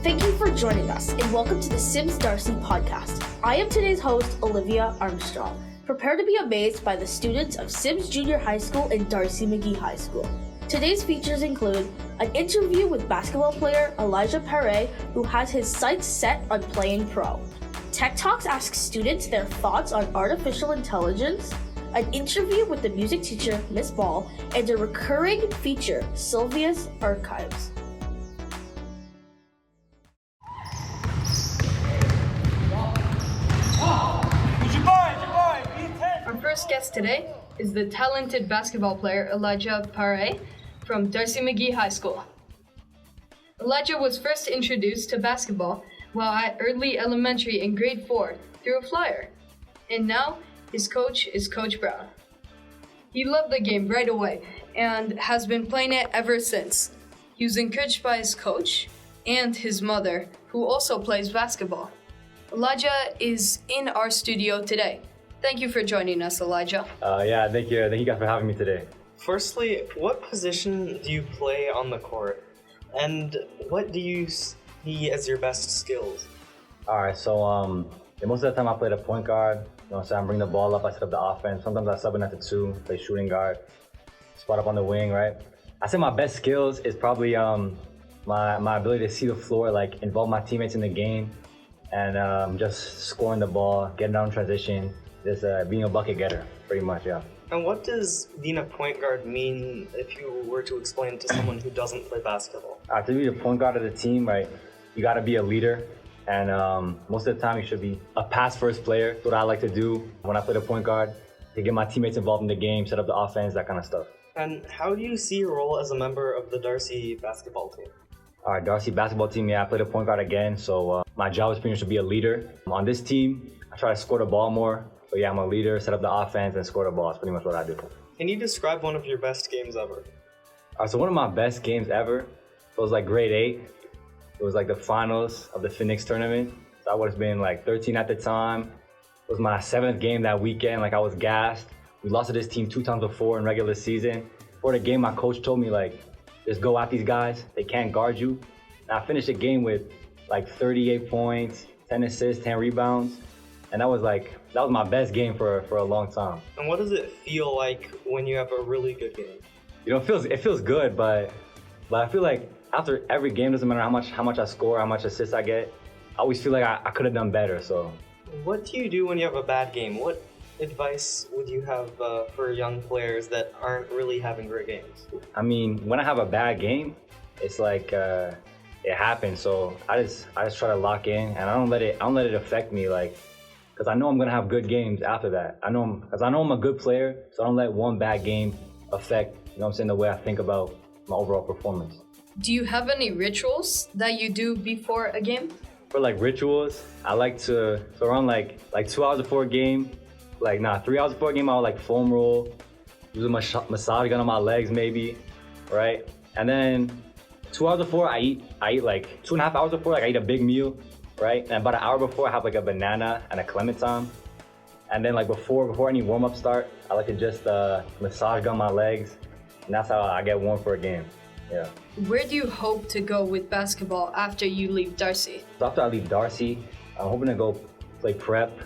Thank you for joining us, and welcome to the Symmes D'Arcy podcast. I am today's host, Olivia Armstrong. Prepare to be amazed by the students of Symmes Junior High School and D'Arcy McGee High School. Today's features include an interview with basketball player Pare, who has his sights set on playing pro. Tech Talks asks students their thoughts on artificial intelligence, an interview with the music teacher, Miss Ball, and a recurring feature, Sylvius Archives. Our first guest today is the talented basketball player Pare from D'Arcy McGee High School. Elijah was first introduced to basketball while at early elementary in grade 4 through a flyer, and now his coach is Coach Brown. He loved the game right away and has been playing it ever since. He was encouraged by his coach and his mother, who also plays basketball. Elijah is in our studio today. Thank you for joining us, Elijah. Thank you guys for having me today. Firstly, what position do you play on the court? And what do you see as your best skills? Alright, so most of the time I play the point guard. So I bring the ball up, I set up the offense. Sometimes I sub in at the 2, play shooting guard, spot up on the wing, right? I say my best skills is probably my ability to see the floor, like involve my teammates in the game, and just scoring the ball, getting down in transition, just being a bucket getter, pretty much, yeah. And what does being a point guard mean if you were to explain it to someone who doesn't play basketball? To be the point guard of the team, right, you got to be a leader. And most of the time, you should be a pass-first player. That's what I like to do when I play the point guard, to get my teammates involved in the game, set up the offense, that kind of stuff. And how do you see your role as a member of the D'Arcy basketball team? All right, D'Arcy basketball team, I play the point guard again. So my job is pretty much to be a leader. On this team, I try to score the ball more. But I'm a leader, set up the offense, and score the ball. That's pretty much what I do. Can you describe one of your best games ever? All right, so one of my best games ever was like grade 8. It was like the finals of the Phoenix tournament. So I would have been like 13 at the time. It was my 7th game that weekend. Like, I was gassed. We lost to this team 2 times before in regular season. Before the game, my coach told me, like, just go at these guys. They can't guard you. And I finished the game with like 38 points, 10 assists, 10 rebounds. And that was my best game for a long time. And what does it feel like when you have a really good game? It feels good, but I feel like after every game, doesn't matter how much I score, how much assists I get, I always feel like I could have done better. So, what do you do when you have a bad game? What advice would you have for young players that aren't really having great games? I mean, when I have a bad game, it's like it happens. So I just try to lock in, and I don't let it affect me, like. Because I know I'm going to have good games after that. I know I'm a good player, so I don't let one bad game affect, the way I think about my overall performance. Do you have any rituals that you do before a game? For like rituals, I like to, so around like 2 hours before a game, 3 hours before a game, I'll like foam roll, use a massage gun on my legs maybe, right? And then 2 hours before, I eat like 2.5 hours before, I eat a big meal. Right, and about an hour before, I have like a banana and a clementine. And then like before any warm-up start, I like to just massage gun my legs, and that's how I get warm for a game. Yeah. Where do you hope to go with basketball after you leave D'Arcy? So after I leave D'Arcy, I'm hoping to go play prep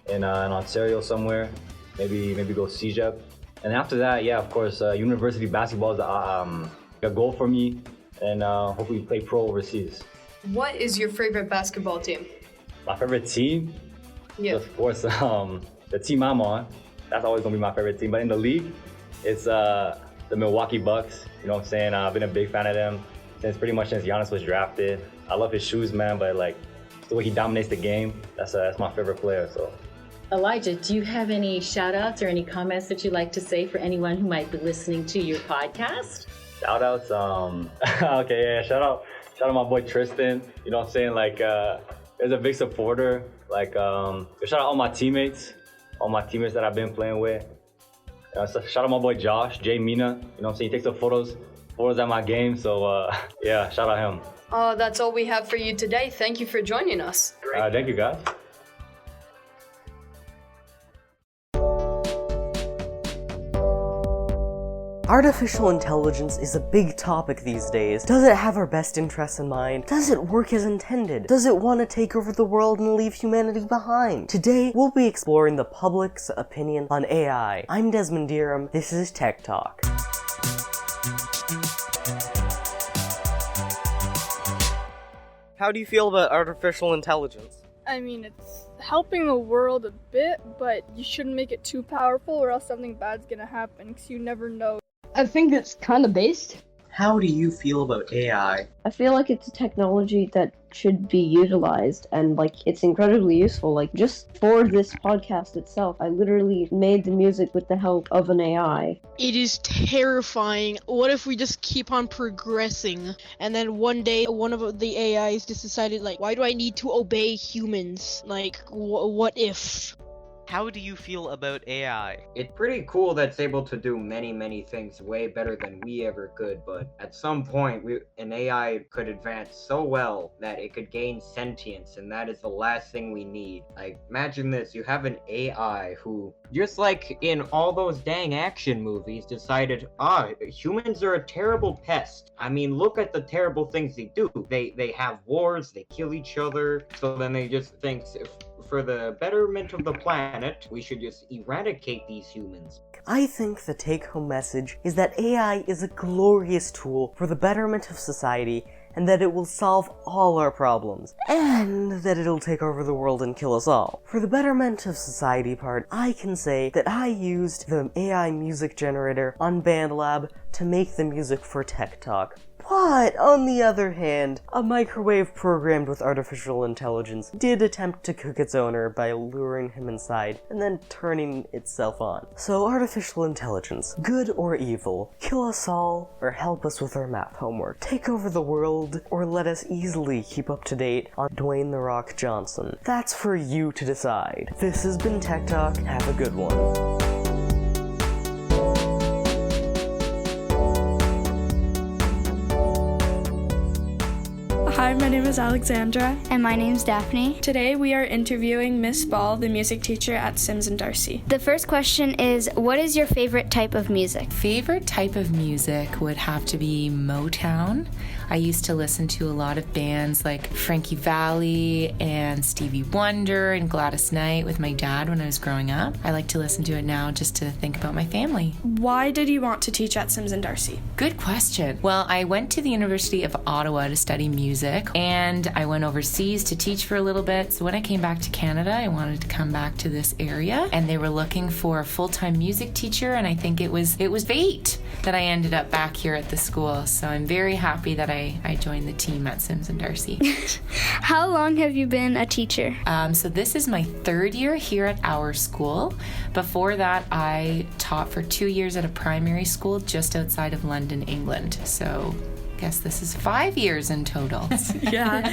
in Ontario somewhere, maybe go CEGEP. And after that, of course, university basketball is a goal for me, and hopefully play pro overseas. What is your favorite basketball team? My favorite team? Yeah. Of course, the team I'm on. That's always gonna be my favorite team. But in the league, it's the Milwaukee Bucks. You know what I'm saying? I've been a big fan of them since Giannis was drafted. I love his shoes, man, but like the way he dominates the game, that's my favorite player. So. Elijah, do you have any shout outs or any comments that you'd like to say for anyone who might be listening to your podcast? Shout outs, shout out my boy Tristan. You know what I'm saying? Like, he's a big supporter. Like, shout out all my teammates that I've been playing with. So shout out my boy Josh, Jay Mina. You know what I'm saying? He takes the photos at my game. So, shout out him. That's all we have for you today. Thank you for joining us. Thank you, guys. Artificial intelligence is a big topic these days. Does it have our best interests in mind? Does it work as intended? Does it want to take over the world and leave humanity behind? Today, we'll be exploring the public's opinion on AI. I'm Desmond Dearham. This is Tech Talk. How do you feel about artificial intelligence? I mean, it's helping the world a bit, but you shouldn't make it too powerful or else something bad's gonna happen, because you never know. I think it's kind of based. How do you feel about AI? I feel like it's a technology that should be utilized, and it's incredibly useful. Just for this podcast itself, I literally made the music with the help of an AI. It is terrifying. What if we just keep on progressing and then one day one of the AIs just decided why do I need to obey humans? What if? How do you feel about AI? It's pretty cool that it's able to do many things way better than we ever could, but at some point an AI could advance so well that it could gain sentience, and that is the last thing we need. Imagine this, you have an AI who, just like in all those dang action movies, decided, humans are a terrible pest. I mean, look at the terrible things they do. They have wars, they kill each other, so then they just think, for the betterment of the planet, we should just eradicate these humans. I think the take-home message is that AI is a glorious tool for the betterment of society, and that it will solve all our problems, and that it'll take over the world and kill us all. For the betterment of society part, I can say that I used the AI music generator on BandLab to make the music for Tech Talk. But, on the other hand, a microwave programmed with artificial intelligence did attempt to cook its owner by luring him inside and then turning itself on. So artificial intelligence, good or evil, kill us all or help us with our math homework, take over the world, or let us easily keep up to date on Dwayne "The Rock" Johnson. That's for you to decide. This has been Tech Talk. Have a good one. Hi, my name is Alexandra. And my name's Daphne. Today we are interviewing Miss Ball, the music teacher at Symmes and D'Arcy. The first question is, what is your favorite type of music? Favorite type of music would have to be Motown. I used to listen to a lot of bands like Frankie Valli and Stevie Wonder and Gladys Knight with my dad when I was growing up. I like to listen to it now just to think about my family. Why did you want to teach at Symmes and D'Arcy? Good question. Well, I went to the University of Ottawa to study music, and I went overseas to teach for a little bit. So when I came back to Canada, I wanted to come back to this area, and they were looking for a full-time music teacher, and I think it was fate that I ended up back here at the school. So I'm very happy that I joined the team at Symmes and D'Arcy. How long have you been a teacher? So this is my third year here at our school. Before that, I taught for 2 years at a primary school just outside of London, England. So I guess this is 5 years in total. Yeah.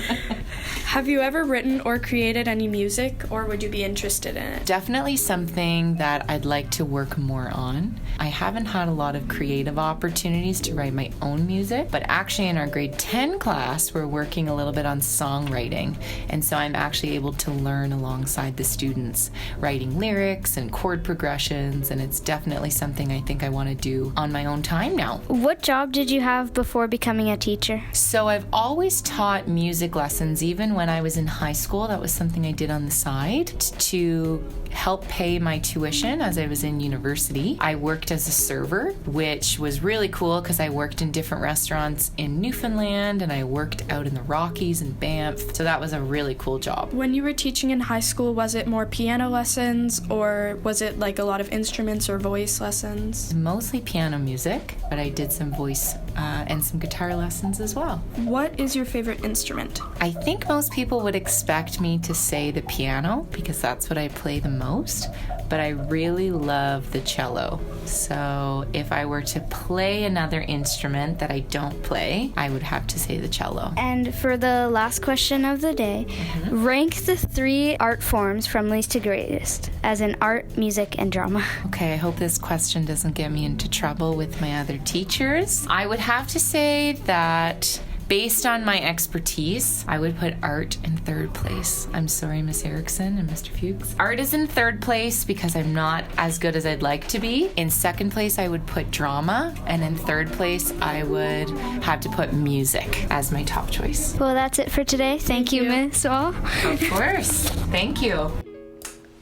Have you ever written or created any music, or would you be interested in it? Definitely something that I'd like to work more on. I haven't had a lot of creative opportunities to write my own music, but actually in our grade 10 class, we're working a little bit on songwriting. And so I'm actually able to learn alongside the students, writing lyrics and chord progressions, and it's definitely something I think I want to do on my own time now. What job did you have before becoming a teacher? So I've always taught music lessons, even when I was in high school. That was something I did on the side to help pay my tuition as I was in university. I worked as a server, which was really cool because I worked in different restaurants in Newfoundland and I worked out in the Rockies and Banff. So that was a really cool job. When you were teaching in high school, was it more piano lessons, or was it a lot of instruments or voice lessons? Mostly piano music, but I did some voice and some guitar lessons as well. What is your favorite instrument? I think most people would expect me to say the piano because that's what I play the most, but I really love the cello. So if I were to play another instrument that I don't play, I would have to say the cello. And for the last question of the day, rank the 3 art forms from least to greatest, as in art, music, and drama. Okay, I hope this question doesn't get me into trouble with my other teachers. I would have to say that Based on my expertise, I would put art in third place. I'm sorry, Miss Erickson and Mr. Fuchs. Art is in third place because I'm not as good as I'd like to be. In second place, I would put drama. And in third place, I would have to put music as my top choice. Well, that's it for today. Thank you, Miss All. Of course. Thank you.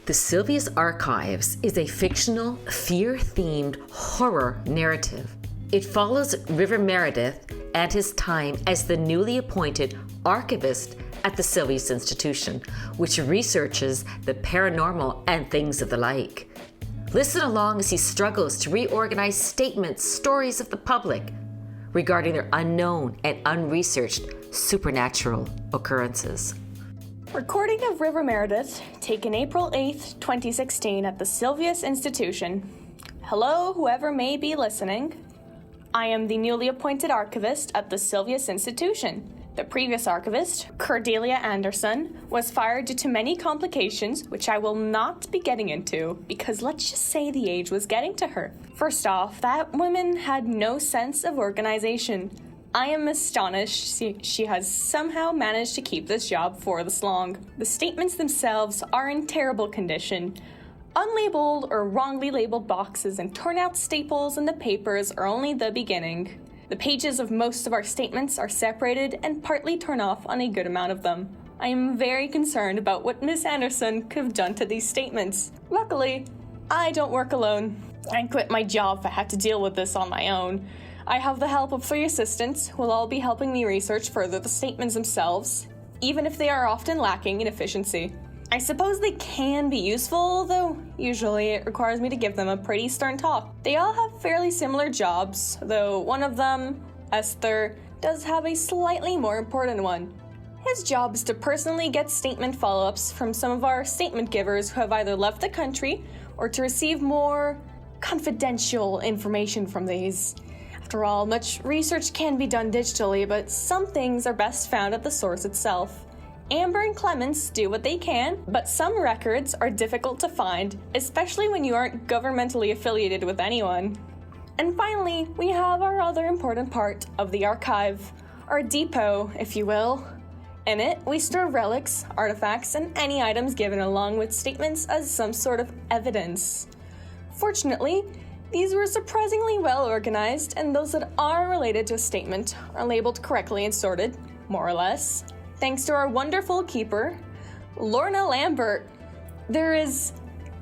The Sylvius Archives is a fictional, fear-themed horror narrative. It follows River Meredith at his time as the newly appointed archivist at the Sylvius Institution, which researches the paranormal and things of the like. Listen along as he struggles to reorganize statements, stories of the public regarding their unknown and unresearched supernatural occurrences. Recording of River Meredith, taken April 8th, 2016 at the Sylvius Institution. Hello, whoever may be listening. I am the newly appointed archivist at the Sylvius Institution. The previous archivist, Cordelia Anderson, was fired due to many complications, which I will not be getting into, because let's just say the age was getting to her. First off, that woman had no sense of organization. I am astonished she has somehow managed to keep this job for this long. The statements themselves are in terrible condition. Unlabeled or wrongly labeled boxes and torn out staples in the papers are only the beginning. The pages of most of our statements are separated and partly torn off on a good amount of them. I am very concerned about what Miss Anderson could have done to these statements. Luckily, I don't work alone. I'd quit my job if I had to deal with this on my own. I have the help of 3 assistants who will all be helping me research further the statements themselves, even if they are often lacking in efficiency. I suppose they can be useful, though usually it requires me to give them a pretty stern talk. They all have fairly similar jobs, though one of them, Esther, does have a slightly more important one. His job is to personally get statement follow-ups from some of our statement givers who have either left the country or to receive more confidential information from these. After all, much research can be done digitally, but some things are best found at the source itself. Amber and Clements do what they can, but some records are difficult to find, especially when you aren't governmentally affiliated with anyone. And finally, we have our other important part of the archive, our depot, if you will. In it, we store relics, artifacts, and any items given along with statements as some sort of evidence. Fortunately, these were surprisingly well organized, and those that are related to a statement are labeled correctly and sorted, more or less. Thanks to our wonderful keeper, Lorna Lambert. There is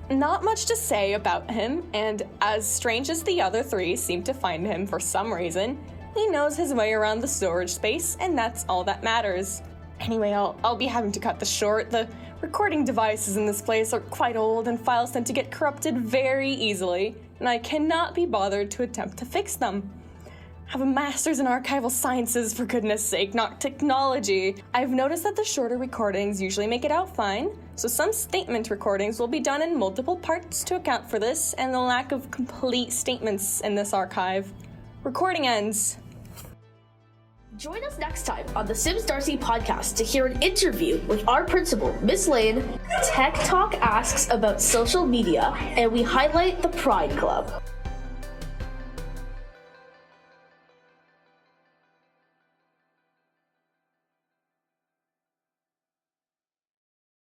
not much to say about him, and as strange as the other 3 seem to find him for some reason, he knows his way around the storage space, and that's all that matters. Anyway, I'll be having to cut this short. The recording devices in this place are quite old, and files tend to get corrupted very easily, and I cannot be bothered to attempt to fix them. I have a master's in archival sciences, for goodness sake, not technology. I've noticed that the shorter recordings usually make it out fine, so some statement recordings will be done in multiple parts to account for this and the lack of complete statements in this archive. Recording ends. Join us next time on the Symmes D'Arcy podcast to hear an interview with our principal, Miss Lane. Tech Talk asks about social media, and we highlight the Pride Club.